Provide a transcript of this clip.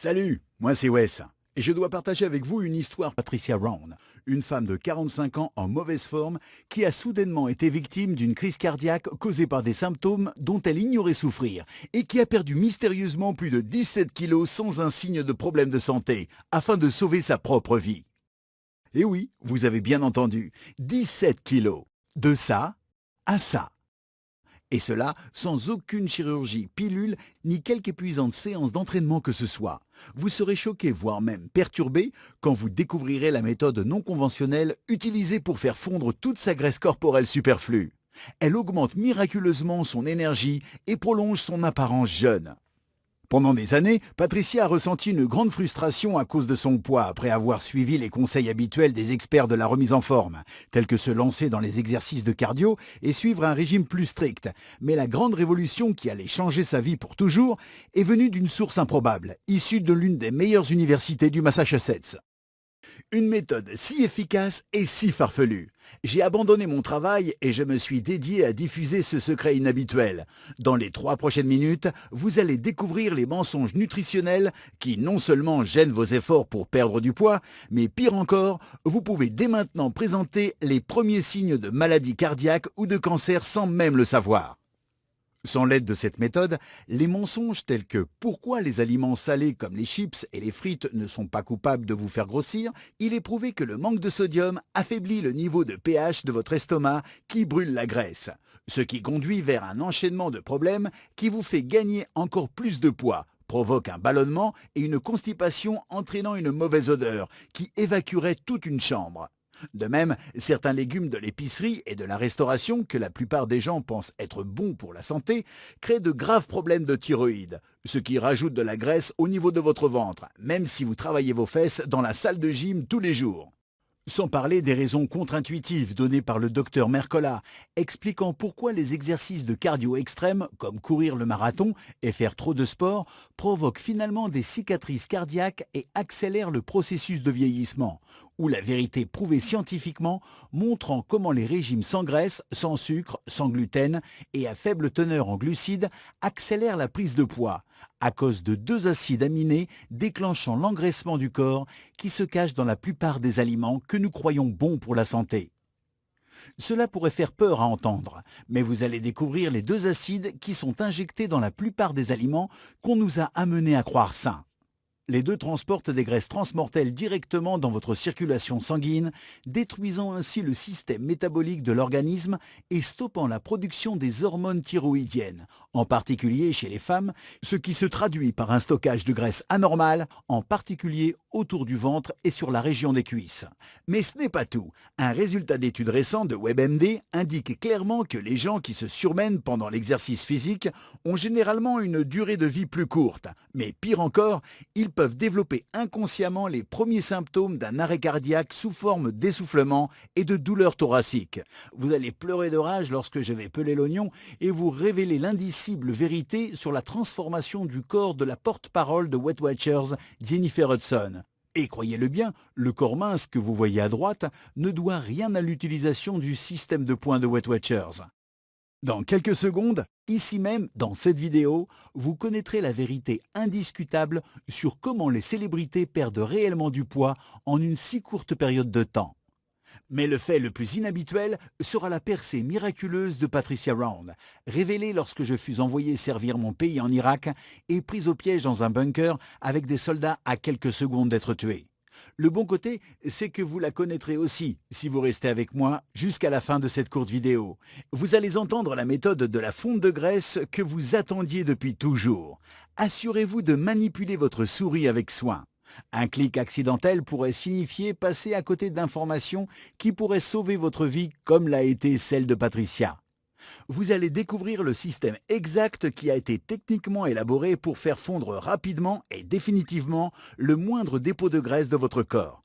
Salut, moi c'est Wes. Et je dois partager avec vous une histoire Patricia Round, une femme de 45 ans en mauvaise forme qui a soudainement été victime d'une crise cardiaque causée par des symptômes dont elle ignorait souffrir et qui a perdu mystérieusement plus de 17 kilos sans un signe de problème de santé afin de sauver sa propre vie. Et oui, vous avez bien entendu, 17 kilos. De ça à ça. Et cela sans aucune chirurgie, pilule, ni quelque épuisante séance d'entraînement que ce soit. Vous serez choqué, voire même perturbé, quand vous découvrirez la méthode non conventionnelle utilisée pour faire fondre toute sa graisse corporelle superflue. Elle augmente miraculeusement son énergie et prolonge son apparence jeune. Pendant des années, Patricia a ressenti une grande frustration à cause de son poids après avoir suivi les conseils habituels des experts de la remise en forme, tels que se lancer dans les exercices de cardio et suivre un régime plus strict. Mais la grande révolution qui allait changer sa vie pour toujours est venue d'une source improbable, issue de l'une des meilleures universités du Massachusetts. Une méthode si efficace et si farfelue. J'ai abandonné mon travail et je me suis dédié à diffuser ce secret inhabituel. Dans les 3 prochaines minutes, vous allez découvrir les mensonges nutritionnels qui non seulement gênent vos efforts pour perdre du poids, mais pire encore, vous pouvez dès maintenant présenter les premiers signes de maladie cardiaque ou de cancer sans même le savoir. Sans l'aide de cette méthode, les mensonges tels que pourquoi les aliments salés comme les chips et les frites ne sont pas coupables de vous faire grossir, il est prouvé que le manque de sodium affaiblit le niveau de pH de votre estomac qui brûle la graisse, ce qui conduit vers un enchaînement de problèmes qui vous fait gagner encore plus de poids, provoque un ballonnement et une constipation entraînant une mauvaise odeur qui évacuerait toute une chambre. De même, certains légumes de l'épicerie et de la restauration, que la plupart des gens pensent être bons pour la santé, créent de graves problèmes de thyroïde, ce qui rajoute de la graisse au niveau de votre ventre, même si vous travaillez vos fesses dans la salle de gym tous les jours. Sans parler des raisons contre-intuitives données par le docteur Mercola, expliquant pourquoi les exercices de cardio extrêmes, comme courir le marathon et faire trop de sport, provoquent finalement des cicatrices cardiaques et accélèrent le processus de vieillissement, ou la vérité prouvée scientifiquement montrant comment les régimes sans graisse, sans sucre, sans gluten et à faible teneur en glucides accélèrent la prise de poids, à cause de 2 acides aminés déclenchant l'engraissement du corps qui se cache dans la plupart des aliments que nous croyons bons pour la santé. Cela pourrait faire peur à entendre, mais vous allez découvrir les 2 acides qui sont injectés dans la plupart des aliments qu'on nous a amenés à croire sains. Les 2 transportent des graisses transmortelles directement dans votre circulation sanguine, détruisant ainsi le système métabolique de l'organisme et stoppant la production des hormones thyroïdiennes, en particulier chez les femmes, ce qui se traduit par un stockage de graisse anormal, en particulier autour du ventre et sur la région des cuisses. Mais ce n'est pas tout. Un résultat d'étude récent de WebMD indique clairement que les gens qui se surmènent pendant l'exercice physique ont généralement une durée de vie plus courte. Mais pire encore, ils peuvent développer inconsciemment les premiers symptômes d'un arrêt cardiaque sous forme d'essoufflement et de douleurs thoraciques. Vous allez pleurer de rage lorsque je vais peler l'oignon et vous révéler l'indicible vérité sur la transformation du corps de la porte-parole de Weight Watchers, Jennifer Hudson. Et croyez-le bien, le corps mince que vous voyez à droite ne doit rien à l'utilisation du système de points de Weight Watchers. Dans quelques secondes, ici même, dans cette vidéo, vous connaîtrez la vérité indiscutable sur comment les célébrités perdent réellement du poids en une si courte période de temps. Mais le fait le plus inhabituel sera la percée miraculeuse de Patricia Round, révélée lorsque je fus envoyé servir mon pays en Irak et prise au piège dans un bunker avec des soldats à quelques secondes d'être tués. Le bon côté, c'est que vous la connaîtrez aussi si vous restez avec moi jusqu'à la fin de cette courte vidéo. Vous allez entendre la méthode de la fonte de graisse que vous attendiez depuis toujours. Assurez-vous de manipuler votre souris avec soin. Un clic accidentel pourrait signifier passer à côté d'informations qui pourraient sauver votre vie comme l'a été celle de Patricia. Vous allez découvrir le système exact qui a été techniquement élaboré pour faire fondre rapidement et définitivement le moindre dépôt de graisse de votre corps,